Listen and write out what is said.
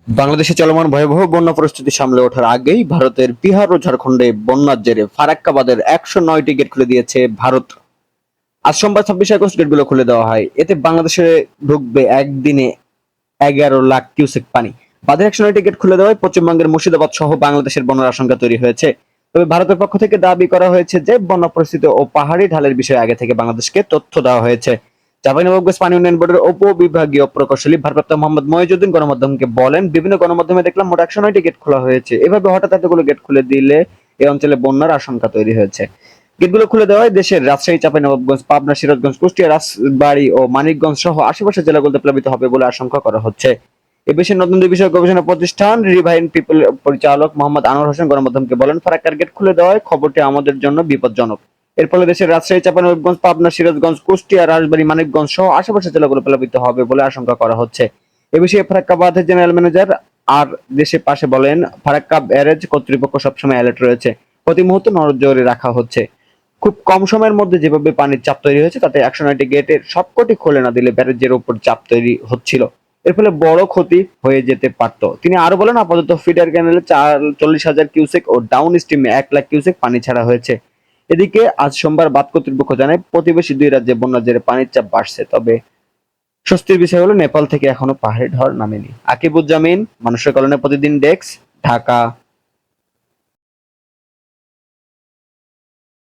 বাংলাদেশে চলমান ভয়াবহ বন্যা পরিস্থিতি সামলে ওঠার আগেই ভারতের বিহার ও ঝাড়খণ্ডে বন্যার জেরে ফারাক্কা বাঁধের ১০৯টি গেট খুলে দিয়েছে ভারত। আজ সোমবার ২৬ আগস্ট গেটগুলো খুলে দেওয়া হয়। এতে বাংলাদেশে ঢুকবে একদিনে ১১ লাখ কিউসেক পানি। বাঁধের ১০৯টি গেট খুলে দেওয়ায় পশ্চিমবঙ্গের মুর্শিদাবাদ সহ বাংলাদেশের বন্যার আশঙ্কা তৈরি হয়েছে। তবে ভারতের পক্ষ থেকে দাবি করা হয়েছে যে বন্যা পরিস্থিতি ও পাহাড়ি ঢালের বিষয়ে আগে থেকে বাংলাদেশকে তথ্য দেওয়া হয়েছে। চাঁপাইনবাবগঞ্জ পানি উন্নয়ন বোর্ডের উপবিভাগীয় প্রকৌশলী ভারপ্রাপ্ত মোহাম্মদ মহিজউদ্দিন গণমাধ্যমকে বলেন, বিভিন্ন গণমাধ্যমে দেখলাম মোট ১০৯টি গেট খোলা হয়েছে। এভাবে হঠাৎ এতগুলো গেট খুলে দিলে এই অঞ্চলে বন্যার আশঙ্কা তৈরি হয়েছে। গেটগুলো খুলে দেওয়ায় দেশের রাজশাহী, চাঁপাইনবাবগঞ্জ, পাবনা, সিরাজগঞ্জ, কুষ্টিয়া, রাজবাড়ী ও মানিকগঞ্জ সহ আশেপাশের জেলাগুলোতে প্লাবিত হবে বলে আশঙ্কা করা হচ্ছে। এ বিষয়ে নতুন বিষয় গবেষণা প্রতিষ্ঠান রিভাইন পিপল পরিচালক মোহাম্মদ আনোয়ার হোসেন গণমাধ্যমকে বলেন, ফারাক্কার গেট খুলে দেওয়ায় খবরটি আমাদের জন্য বিপজ্জনক। এর ফলে দেশের রাজশাহী, চাঁপাইনবাবগঞ্জ, পাবনা, সিরাজগঞ্জ, কুষ্টিয়া, রাজবাড়ী, মানিকগঞ্জ সহ আশেপাশের জেলাগুলো প্লাবিত হবে বলে আশঙ্কা করা হচ্ছে। এ বিষয়ে ফারাক্কা বাঁধের জেনারেল ম্যানেজার আর দেশের পাশে বলেন, ফারাক্কা ব্যারেজ কর্তৃপক্ষ সবসময় অ্যালার্ট রয়েছে, প্রতি মুহূর্তে নজরে রাখা হচ্ছে। খুব কম সময়ের মধ্যে যেভাবে পানির চাপ তৈরি হয়েছে তাতে ১০৯টি গেটের সবকটি খুলে না দিলে ব্যারেজের উপর চাপ তৈরি হচ্ছিল, এর ফলে বড় ক্ষতি হয়ে যেতে পারত। তিনি আরো বলেন, আপাতত ফিডার ক্যানেলে ৪০,০০০ কিউসেক ও ডাউন স্ট্রিমে ১ লাখ কিউসেক পানি ছাড়া হয়েছে। এদিকে আজ সোমবার বাঁধ কর্তৃপক্ষ জানায়, প্রতিবেশী দুই রাজ্যে বন্যার জেরে পানির চাপ বাড়ছে। তবে স্বস্তির বিষয় হলো নেপাল থেকে এখনো পাহাড়ি ঢল নামেনি। আকিবুজ্জামান, মানুষের কল্যাণে প্রতিদিন ডেস্ক, ঢাকা।